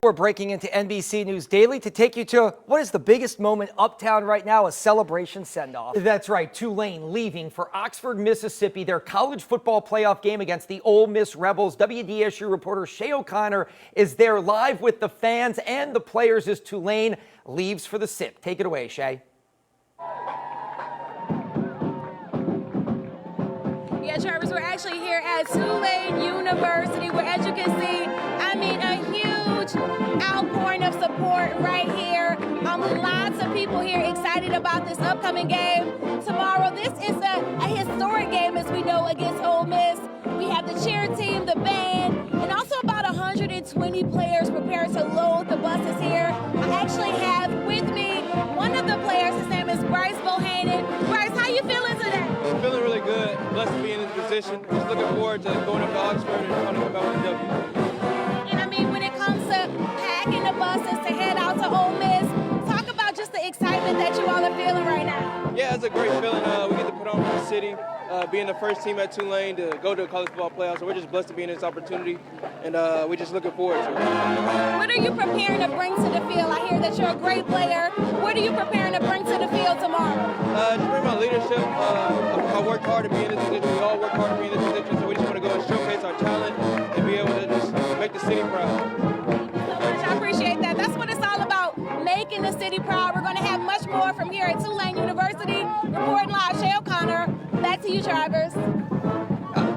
We're breaking into NBC News Daily to take you to what is the biggest moment uptown right now, a celebration send-off. That's right, Tulane leaving for Oxford, Mississippi, their college football playoff game against the Ole Miss Rebels. WDSU reporter Shay O'Connor is there live with the fans and the players as Tulane leaves for the SIP. Take it away, Shay. Yeah, Travis, we're actually here at Tulane University, where, as you can see, a huge outpouring of support right here. Lots of people here excited about this upcoming game tomorrow. This is a historic game, as we know, against Ole Miss. We have the cheer team, the band, and also about 120 players prepared to load the buses here. I actually have with me one of the players. His name is Bryce Bohannon. Bryce, how you feeling today? I'm feeling really good. Blessed to be in this position. Just looking forward to going up to Oxford and trying to come out with a W. And when it comes to packing the buses to head out to Ole Miss, talk about just the excitement that you all are feeling right now. Yeah, it's a great feeling. We get to put on for the city, being the first team at Tulane to go to the college football playoffs. So we're just blessed to be in this opportunity, and we're just looking forward to it. What are you preparing to bring to the field? I hear that you're a great player. What are you preparing to bring to the field tomorrow? Just bring my leadership. I worked hard to be in this position. We all work hard to be in this position, so we just want to go and showcase our talent and be able to just make the city proud. I appreciate that. That's what it's all about, making the city proud. We're going to have much more from here at Tulane University. Reporting live, Shay O'Connor. Back to you, Travis.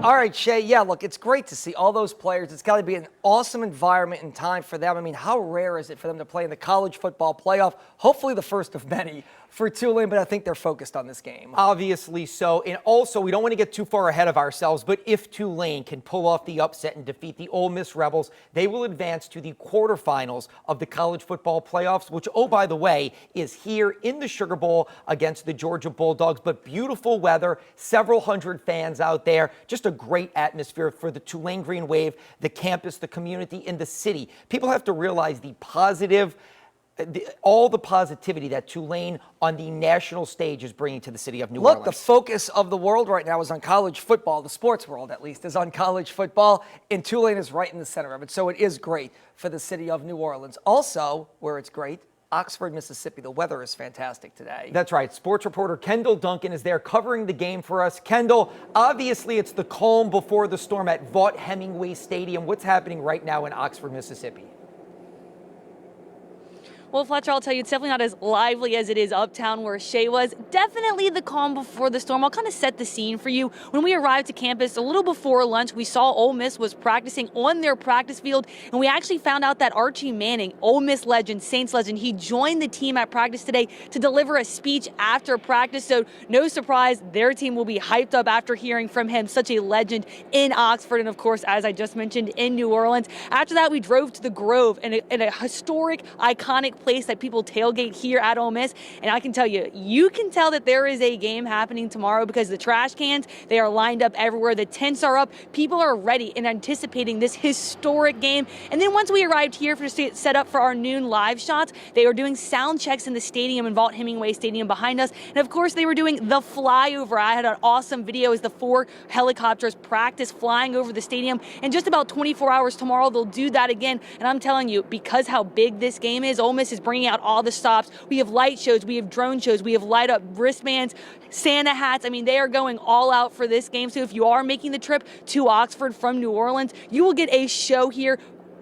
All right, Shay. Yeah, look, it's great to see all those players. It's got to be an awesome environment and time for them. How rare is it for them to play in the college football playoff? Hopefully the first of many for Tulane, but I think they're focused on this game. Obviously so. And also, we don't want to get too far ahead of ourselves, but if Tulane can pull off the upset and defeat the Ole Miss Rebels, they will advance to the quarterfinals of the college football playoffs, which, oh, by the way, is here in the Sugar Bowl against the Georgia Bulldogs. But beautiful weather, several hundred fans out there, just a great atmosphere for the Tulane Green Wave, the campus, the community, and the city. People have to realize all the positivity that Tulane on the national stage is bringing to the city of New Orleans. Look, the focus of the world right now is on college football. The sports world, at least, is on college football, and Tulane is right in the center of it. So it is great for the city of New Orleans. Also, where it's great, Oxford, Mississippi. The weather is fantastic today. That's right. Sports reporter Kendall Duncan is there covering the game for us. Kendall, obviously it's the calm before the storm at Vaught-Hemingway Stadium. What's happening right now in Oxford, Mississippi? Well, Fletcher, I'll tell you, it's definitely not as lively as it is uptown where Shay was. Definitely the calm before the storm. I'll kind of set the scene for you. When we arrived to campus a little before lunch, we saw Ole Miss was practicing on their practice field, and we actually found out that Archie Manning, Ole Miss legend, Saints legend, he joined the team at practice today to deliver a speech after practice. So no surprise, their team will be hyped up after hearing from him, such a legend in Oxford, and of course, as I just mentioned, in New Orleans. After that, we drove to the Grove, in a historic, iconic place that people tailgate here at Ole Miss. And I can tell you, you can tell that there is a game happening tomorrow because the trash cans, they are lined up everywhere. The tents are up. People are ready and anticipating this historic game. And then once we arrived here to set up for our noon live shots, they were doing sound checks in the stadium in Vaught-Hemingway Stadium behind us. And of course, they were doing the flyover. I had an awesome video as the 4 helicopters practice flying over the stadium. In just about 24 hours tomorrow, they'll do that again. And I'm telling you, because how big this game is, Ole Miss is bringing out all the stops. We have light shows, we have drone shows, we have light up wristbands, Santa hats. They are going all out for this game. So if you are making the trip to Oxford from New Orleans, you will get a show here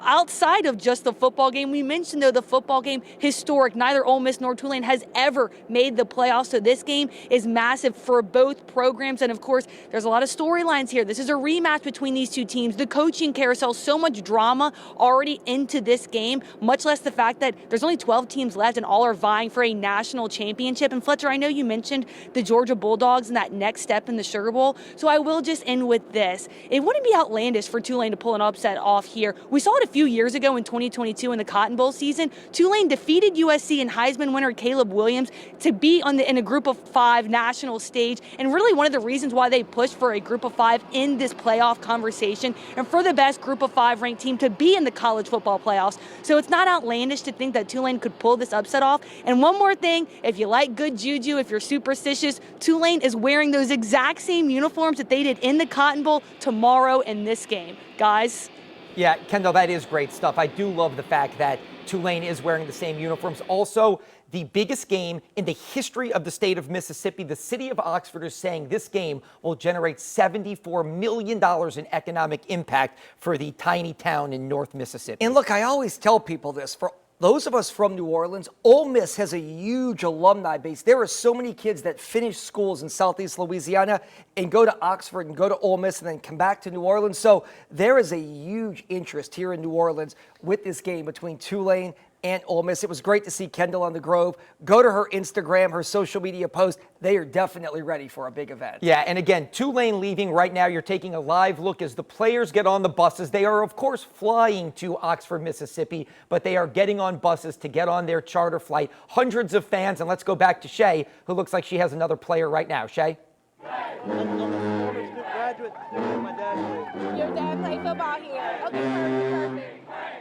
outside of just the football game. We mentioned, though, the football game, historic. Neither Ole Miss nor Tulane has ever made the playoffs, so this game is massive for both programs. And, of course, there's a lot of storylines here. This is a rematch between these two teams. The coaching carousel, so much drama already into this game, much less the fact that there's only 12 teams left and all are vying for a national championship. And, Fletcher, I know you mentioned the Georgia Bulldogs and that next step in the Sugar Bowl, so I will just end with this. It wouldn't be outlandish for Tulane to pull an upset off here. We saw it a few years ago in 2022 in the Cotton Bowl season. Tulane defeated USC and Heisman winner Caleb Williams to be in a group of 5 national stage, and really one of the reasons why they pushed for a group of 5 in this playoff conversation and for the best group of 5 ranked team to be in the college football playoffs. So it's not outlandish to think that Tulane could pull this upset off. And one more thing, if you like good juju, if you're superstitious, Tulane is wearing those exact same uniforms that they did in the Cotton Bowl tomorrow in this game. Guys, Yeah, Kendall, that is great stuff. I do love the fact that Tulane is wearing the same uniforms. Also, the biggest game in the history of the state of Mississippi. The city of Oxford is saying this game will generate $74 million in economic impact for the tiny town in North Mississippi. And look, I always tell people this. For those of us from New Orleans, Ole Miss has a huge alumni base. There are so many kids that finish schools in Southeast Louisiana and go to Oxford and go to Ole Miss and then come back to New Orleans. So there is a huge interest here in New Orleans with this game between Tulane and Ole Miss. It was great to see Kendall on the Grove. Go to her Instagram, her social media post. They are definitely ready for a big event. Yeah, and again, Tulane leaving right now. You're taking a live look as the players get on the buses. They are, of course, flying to Oxford, Mississippi, but they are getting on buses to get on their charter flight. Hundreds of fans, and let's go back to Shay, who looks like she has another player right now. Shay? I'm a former school graduate. My dad played. Your dad played football here. Okay,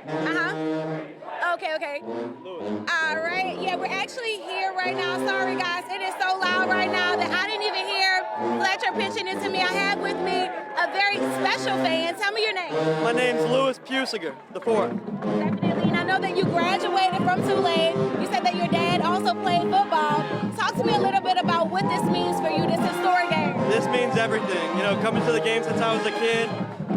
perfect. Okay. All right. Yeah, we're actually here right now. Sorry, guys. It is so loud right now that I didn't even hear Fletcher pitching it to me. I have with me a very special fan. Tell me your name. My name's Louis Pusiger, the fourth. Definitely. And I know that you graduated from Tulane. You said that your dad also played football. Talk to me a little bit about what this means for you, this historic game. This means everything. You know, coming to the game since I was a kid,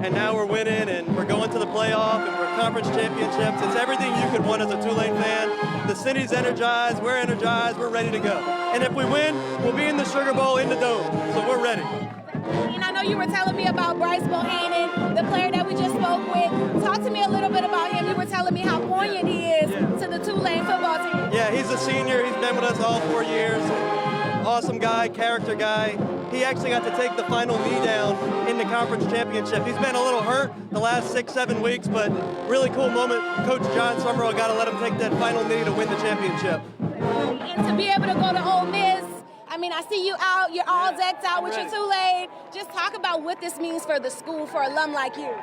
and now we're winning, and we're going to the playoff, and we're conference championships. It's everything you could want as a Tulane fan. The city's energized, we're ready to go. And if we win, we'll be in the Sugar Bowl in the Dome, so we're ready. And I know you were telling me about Bryce Bohannon, the player that we just spoke with. Talk to me a little bit about him. You were telling me how poignant he is to the Tulane football team. Yeah, he's a senior. He's been with us all 4 years. Awesome guy, character guy. He actually got to take the final knee down in the conference championship. He's been a little hurt the last 6-7 weeks, but really cool moment. Coach John Summerall got to let him take that final knee to win the championship. And to be able to go to Ole Miss, I mean, I see you out, you're all decked out with your Tulane. Just talk about what this means for the school, for alum like you.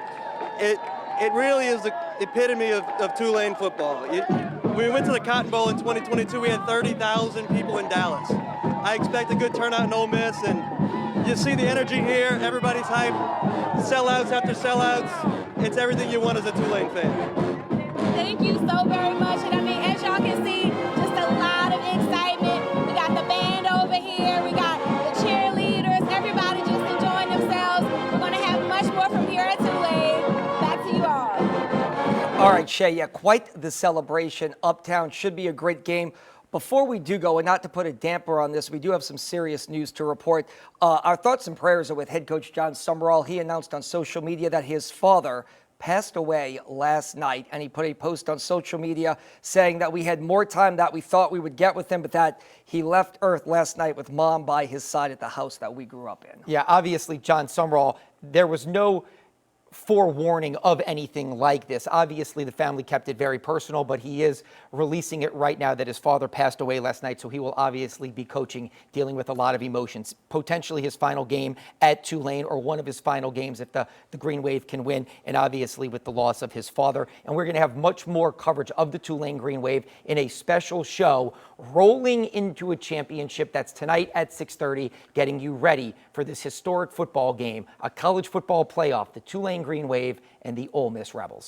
It really is the epitome of Tulane football. When we went to the Cotton Bowl in 2022, we had 30,000 people in Dallas. I expect a good turnout in Ole Miss, and you see the energy here. Everybody's hyped. Sellouts after sellouts. It's everything you want as a Tulane fan. Thank you so very much. And I mean, as y'all can see, just a lot of excitement. We got the band over here. We got the cheerleaders. Everybody just enjoying themselves. We're going to have much more from here at Tulane. Back to you all. All right, Shay, yeah, quite the celebration. Uptown should be a great game. Before we do go, and not to put a damper on this, we do have some serious news to report. Our thoughts and prayers are with head coach John Summerall. He announced on social media that his father passed away last night, and he put a post on social media saying that we had more time that we thought we would get with him, but that he left Earth last night with Mom by his side at the house that we grew up in. Yeah, obviously, John Summerall, there was no forewarning of anything like this. Obviously, the family kept it very personal, but he is releasing it right now that his father passed away last night, so he will obviously be coaching, dealing with a lot of emotions. Potentially his final game at Tulane, or one of his final games if the Green Wave can win, and obviously with the loss of his father. And we're going to have much more coverage of the Tulane Green Wave in a special show, Rolling into a Championship. That's tonight at 6:30, getting you ready for this historic football game, a college football playoff, the Tulane Green Wave and the Ole Miss Rebels.